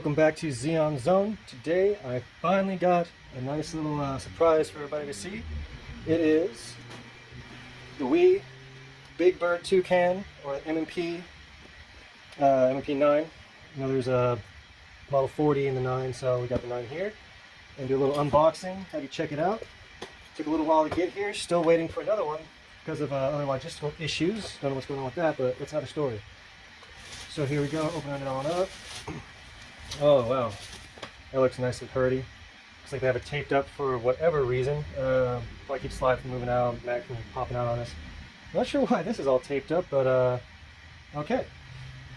Welcome back to Xeon Zone. Today I finally got a nice little surprise for everybody to see. It is the WE Big Bird Toucan, or M&P, M&P9. You know, there's a model 40 and the 9, so we got the 9 here. And do a little unboxing, have you check it out. Took a little while to get here, still waiting for another one because of other logistical issues. Don't know what's going on with that, but that's another story. So here we go, opening it on up. Oh wow, that looks nice and pretty. Looks like they have it taped up for whatever reason. Probably keep slide from moving out, mag from popping out on us. Not sure why this is all taped up, but okay.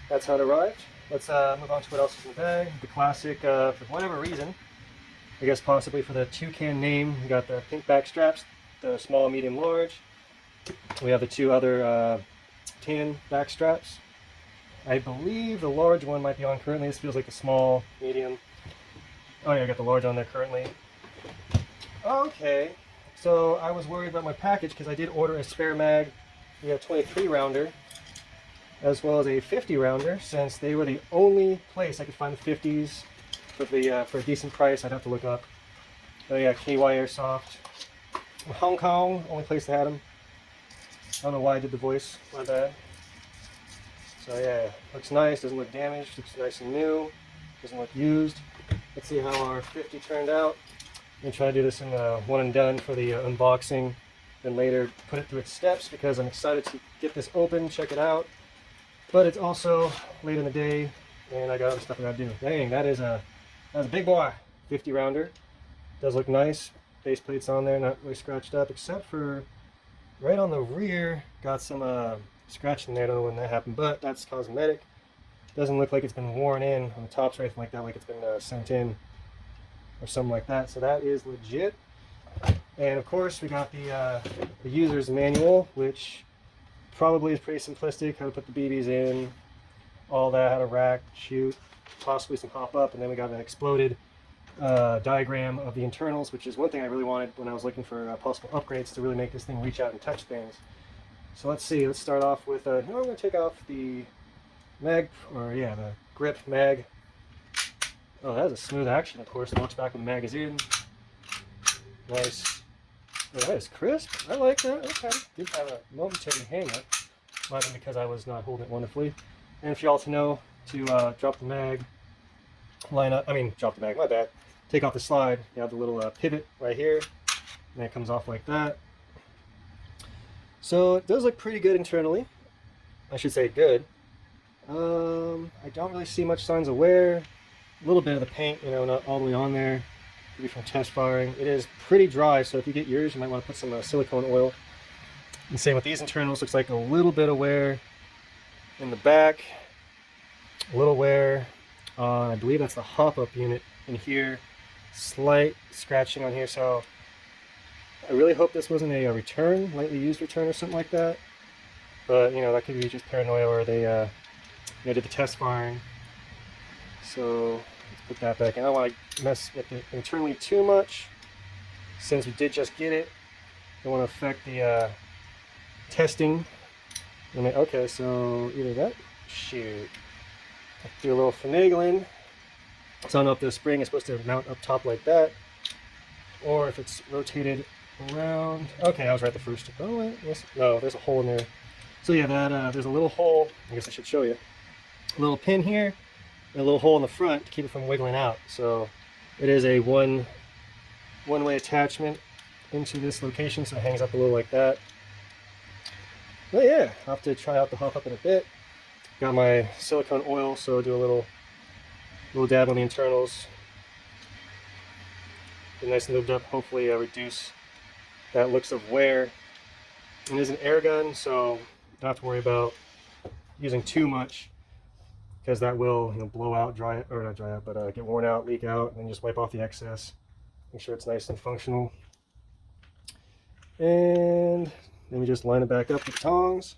That's how it arrived. Let's move on to what else is in the bag. The classic, for whatever reason, I guess possibly for the Toucan name, we got the pink back straps, the small, medium, large. We have the two other tan back straps. I believe the large one might be on currently. This feels like the small, medium. Oh yeah, I got the large on there currently. Okay, so I was worried about my package because I did order a spare mag. We have a 23 rounder as well as a 50 rounder, since they were the only place I could find the 50s for a decent price. I'd have to look up. Oh yeah, KY Airsoft. Hong Kong, only place they had them. I don't know why I did the voice, my bad. So yeah, looks nice, doesn't look damaged, looks nice and new, doesn't look used. Let's see how our 50 turned out. I'm going to try to do this in one and done for the unboxing, then later put it through its steps because I'm excited to get this open, check it out. But it's also late in the day and I got other stuff I got to do. Dang, that's a big boy. 50 rounder. Does look nice. Base plate's on there, not really scratched up, except for right on the rear, got some scratch in there. I don't know when that happened, but that's cosmetic. Doesn't look like it's been worn in on the tops or anything like that, like it's been sent in or something like that. So that is legit. And of course, we got the user's manual, which probably is pretty simplistic. How to put the BBs in, all that, how to rack, shoot, possibly some pop up, and then we got an exploded diagram of the internals, which is one thing I really wanted when I was looking for possible upgrades to really make this thing reach out and touch things. So let's see, let's start off with, I'm going to take off the mag, or yeah, the grip mag. Oh, that is a smooth action, of course. Locks back when the mag is in. Nice. Oh, that is crisp. I like that. Okay. Did have a momentary hang up. Might have been because I was not holding it wonderfully. And for y'all to know to drop the mag, drop the mag, my bad. Take off the slide. You have the little pivot right here, and it comes off like that. So it does look pretty good internally. I should say good. I don't really see much signs of wear. A little bit of the paint, you know, not all the way on there. Maybe from test firing. It is pretty dry, so if you get yours, you might want to put some silicone oil. And same with these internals. Looks like a little bit of wear in the back. A little wear on, I believe that's the hop-up unit in here. Slight scratching on here, so I really hope this wasn't a return, lightly used return or something like that. But, you know, that could be just paranoia where they did the test firing. So let's put that back in. I don't want to mess with it internally too much since we did just get it. I don't want to affect the testing. Okay, so either that, shoot. Do a little finagling. So I don't know if the spring is supposed to mount up top like that, or if it's rotated around. Okay, I was right the first time. Oh wait, no, there's a hole in there. So yeah, that there's a little hole. I guess I should show you. A little pin here, and a little hole in the front to keep it from wiggling out. So it is a one-way attachment into this location, so it hangs up a little like that. But yeah, I'll have to try out the hop up in a bit. Got my silicone oil, so I'll do a little dab on the internals. Get nice and lubed up, hopefully reduce that looks of wear. It is an air gun, so don't have to worry about using too much, because that will, you know, blow out, dry, or not dry out, but get worn out, leak out, and then just wipe off the excess. Make sure it's nice and functional. And then we just line it back up with tongs.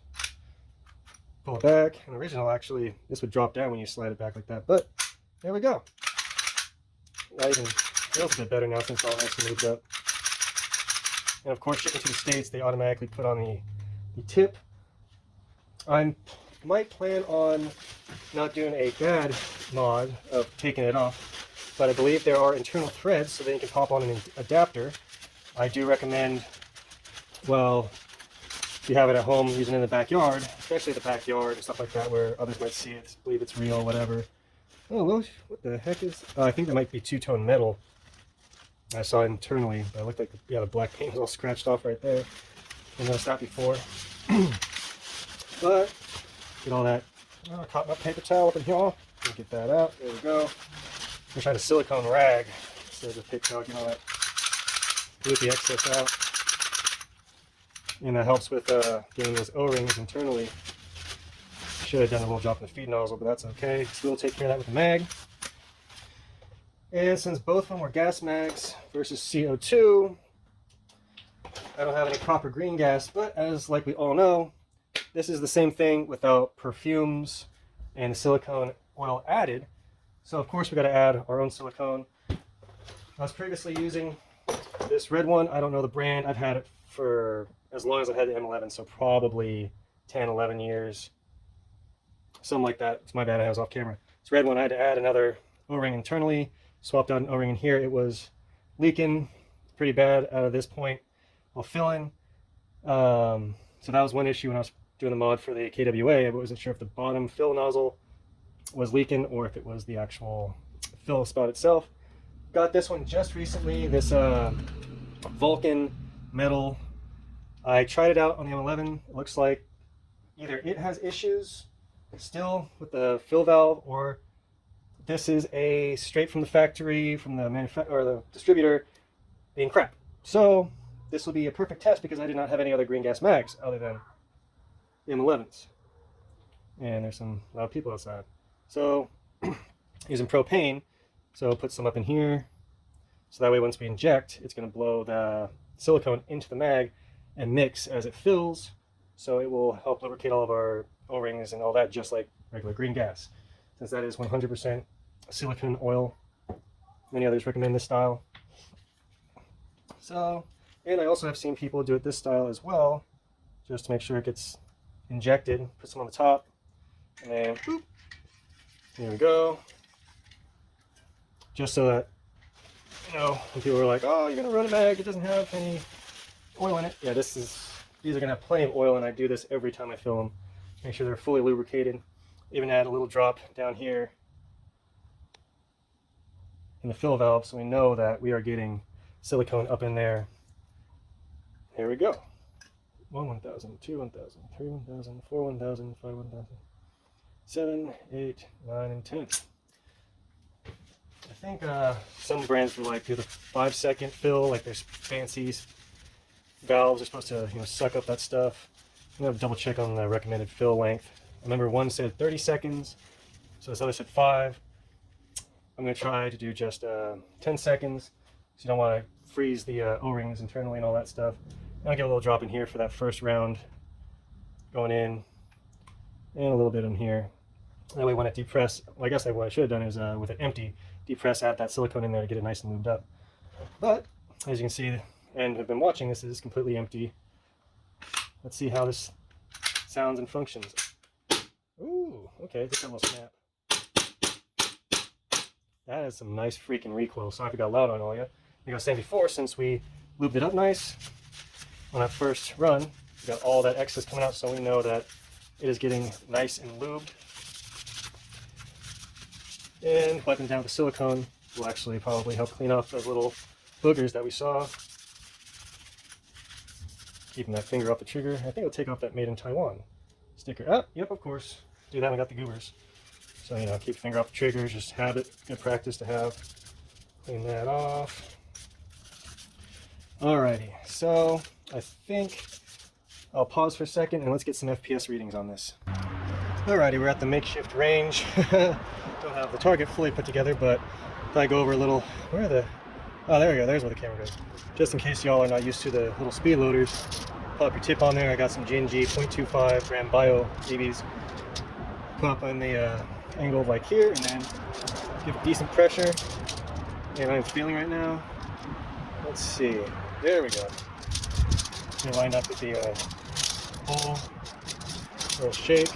Pull it back. And original, actually, this would drop down when you slide it back like that, but there we go. That even feels a bit better now since it's all nice and moved up. And of course, shipping to the States, they automatically put on the tip. I might plan on not doing a bad mod of taking it off, but I believe there are internal threads so then you can pop on an adapter. I do recommend, well, if you have it at home, using it in the backyard, especially the backyard and stuff like that where others might see it, believe it's real, whatever. Oh, well, what the heck is... I think that might be two-tone metal. I saw it internally, but it looked like, yeah, the black paint was all scratched off right there. I noticed that before. But, get all that cotton up paper towel up in here. Get that out. There we go. I'm trying a silicone rag instead of paper towel. Get all that, get the excess out. And that helps with getting those O-rings internally. Should have done a little drop in the feed nozzle, but that's okay. So we'll take care of that with the mag. And since both of them were gas mags versus CO2, I don't have any proper green gas, but as like we all know, this is the same thing without perfumes and silicone oil added. So of course we got to add our own silicone. I was previously using this red one. I don't know the brand. I've had it for as long as I've had the M11, so probably 10, 11 years. Something like that. It's my bad, I was off camera. This red one, I had to add another O-ring internally. Swapped out an O-ring in here. It was leaking pretty bad out of this point while filling. So that was one issue when I was doing the mod for the KWA. I wasn't sure if the bottom fill nozzle was leaking or if it was the actual fill spout itself. Got this one just recently, this Vulcan metal. I tried it out on the M11. It looks like either it has issues still with the fill valve, or this is a straight from the factory, from the manufacturer or the distributor being crap. So this will be a perfect test because I did not have any other green gas mags other than the M11s. And there's some loud people outside. So using propane, so I'll put some up in here. So that way once we inject, it's going to blow the silicone into the mag and mix as it fills. So it will help lubricate all of our O-rings and all that, just like regular green gas. Since that is 100% silicone oil. Many others recommend this style. So, and I also have seen people do it this style as well, just to make sure it gets injected. Put some on the top, and then boop, here we go. Just so that, you know, when people are like, oh, you're gonna run a mag, it doesn't have any oil in it. Yeah, these are gonna have plenty of oil, and I do this every time I fill them. Make sure they're fully lubricated. Even add a little drop down here in the fill valve so we know that we are getting silicone up in there. Here we go. 1 1,000, 2 1,000, 3 1,000, 4 1,000, 5 1,000, 7, 8, 9, and 10. I think some brands will like do the 5-second fill, like there's fancy valves are supposed to, you know, suck up that stuff. I'm gonna double check on the recommended fill length. I remember one said 30 seconds, so this other said 5. I'm gonna try to do just 10 seconds, so you don't want to freeze the O-rings internally and all that stuff. And I'll get a little drop in here for that first round going in, and a little bit in here. That way when it depress, well, I guess what I should have done is with it empty, depress, add that silicone in there to get it nice and lubed up. But as you can see, and have been watching, this is completely empty. Let's see how this sounds and functions. Ooh, okay, just a little snap. That is some nice freaking recoil. Sorry if it got loud on all you. Like I was saying before, since we lubed it up nice on that first run, we got all that excess coming out, so we know that it is getting nice and lubed. And wiping down the silicone will actually probably help clean off those little boogers that we saw. Keeping that finger off the trigger. I think it'll take off that Made in Taiwan sticker. Oh, yep, of course. Do that when I got the goobers. So, you know, keep your finger off the trigger, just habit, good practice to have. Clean that off. Alrighty, so I think I'll pause for a second and let's get some FPS readings on this. Alrighty, we're at the makeshift range. Don't have the target fully put together, but if I go over a little, where are the, oh, there we go, there's where the camera goes. Just in case y'all are not used to the little speed loaders, pop your tip on there. I got some G&G 0.25 gram bio BBs. Pop on the angle like here, and then give decent pressure. And I'm feeling right now. Let's see. There we go. You're lined up with the hole. Little shake.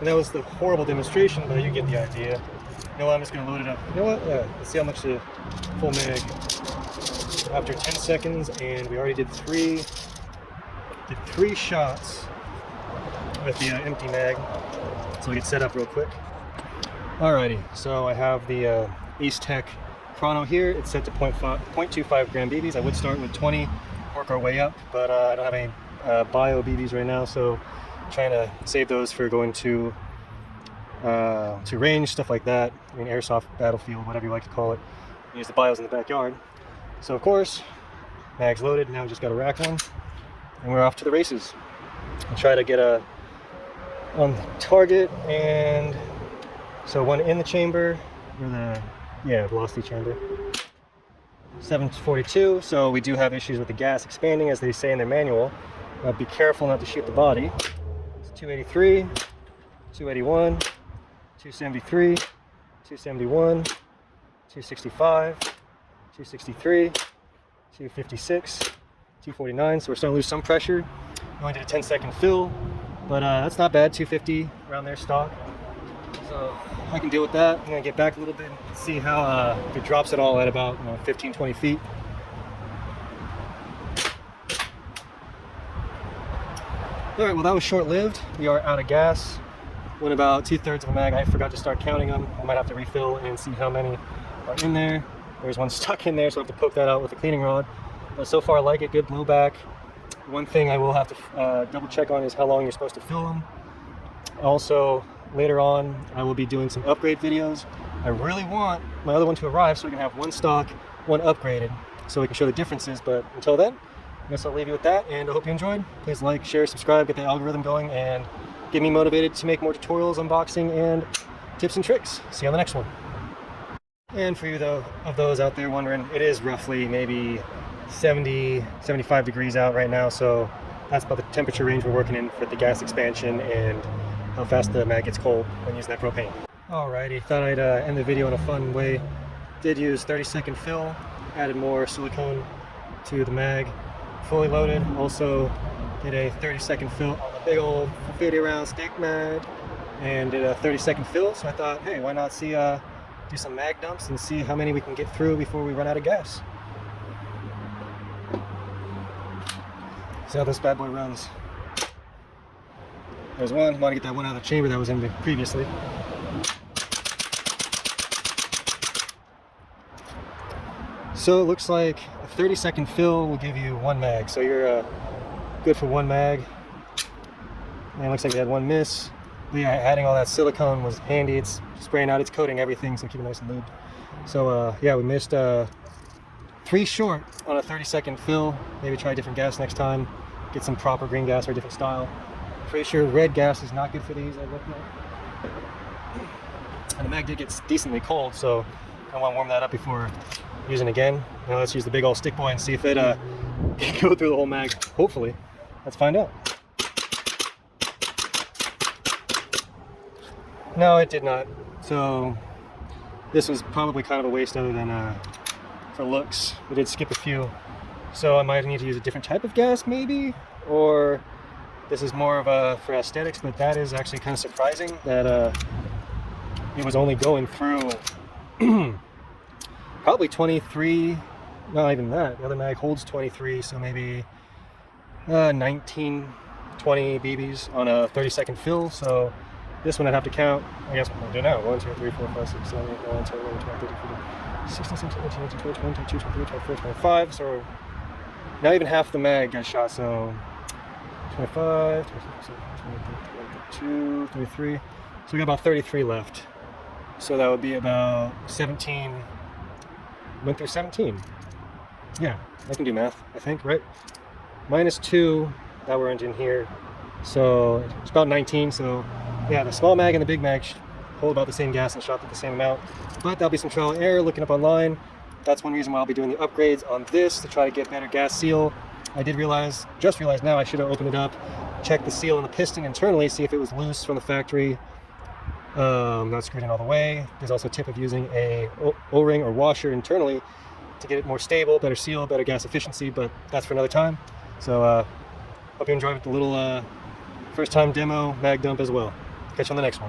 And that was the horrible demonstration, but you get the idea. You know what, I'm just gonna load it up. You know what, yeah, let's see how much the full mag. After 10 seconds, and we already did three shots with the empty mag. So we get set up real quick. Alrighty, so I have the Ace Tech Chrono here. It's set to 0.25 gram BBs. I would start with 20, work our way up, but I don't have any bio BBs right now, so I'm trying to save those for going to range, stuff like that. I mean, airsoft, battlefield, whatever you like to call it. Use the bios in the backyard. So of course, mag's loaded. Now we just got to rack one, and we're off to the races. I'll try to get on target, and so one in the chamber, or the velocity chamber. 742. So we do have issues with the gas expanding, as they say in their manual. Be careful not to shoot the body. It's 283, 281, 273, 271, 265, 263, 256, 249. So we're starting to lose some pressure. We only did a 10-second fill, but that's not bad. 250 around there stock. So I can deal with that. I'm gonna get back a little bit and see how if it drops at all at about 15, 20 feet. All right, well that was short-lived. We are out of gas. Went about 2/3 of a mag. I forgot to start counting them. I might have to refill and see how many are in there. There's one stuck in there, so I have to poke that out with a cleaning rod. But so far I like it, good blowback. One thing I will have to double check on is how long you're supposed to fill them. Also, later on, I will be doing some upgrade videos. I really want my other one to arrive so we can have one stock, one upgraded, so we can show the differences. But until then, I guess I'll leave you with that, and I hope you enjoyed. Please like, share, subscribe, get the algorithm going, and get me motivated to make more tutorials, unboxing, and tips and tricks. See you on the next one. And for you though, of those out there wondering, it is roughly maybe 70, 75 degrees out right now, so that's about the temperature range we're working in for the gas expansion and how fast the mag gets cold when using that propane. Alrighty, thought I'd end the video in a fun way. Did use 30-second fill, added more silicone to the mag, fully loaded. Also did a 30-second fill on the big old 50-round stick mag, and did a 30-second fill. So I thought, hey, why not do some mag dumps and see how many we can get through before we run out of gas. See how this bad boy runs. There's one. I want to get that one out of the chamber that was in previously. So it looks like a 30-second fill will give you one mag. So you're good for one mag. And it looks like we had one miss. But yeah, adding all that silicone was handy. It's spraying out, it's coating everything, so keep it nice and lubed. So yeah, we missed 3 short on a 30-second fill. Maybe try a different gas next time. Get some proper green gas or a different style. Pretty sure red gas is not good for these, I looked at. And the mag did get decently cold, so I want to warm that up before using it again. Now let's use the big old stick boy and see if it can go through the whole mag. Hopefully. Let's find out. No, it did not. So this was probably kind of a waste other than for looks. We did skip a few. So I might need to use a different type of gas maybe, or this is more of for aesthetics, but that is actually kind of surprising that it was only going through probably 23, not even that. The other mag holds 23, so maybe 19, 20 BBs on a 30-second fill. So this one I'd have to count, I guess we'll do now. 1, 2, 3, 4, 5, 6, 7, 8, 9, 10, 11, 12, 13, 14, 16, 17, 18, 19, 20, 21, 22, 23, 24, 25. So not even half the mag got shot. So 25, 26, 22, 23. So we got about 33 left. So that would be about 17. Went through 17. Yeah, I can do math, I think, right? -2 that weren't in here. So it's about 19. So yeah, the small mag and the big mag hold about the same gas and shot at the same amount. But that'll be some trial and error looking up online. That's one reason why I'll be doing the upgrades on this, to try to get better gas seal. I did just realize now I should have opened it up, checked the seal on the piston internally, see if it was loose from the factory. Not screwed in all the way. There's also a tip of using a O-ring or washer internally to get it more stable, better seal, better gas efficiency, but that's for another time. So hope you enjoyed the little first time demo mag dump as well. Catch you on the next one.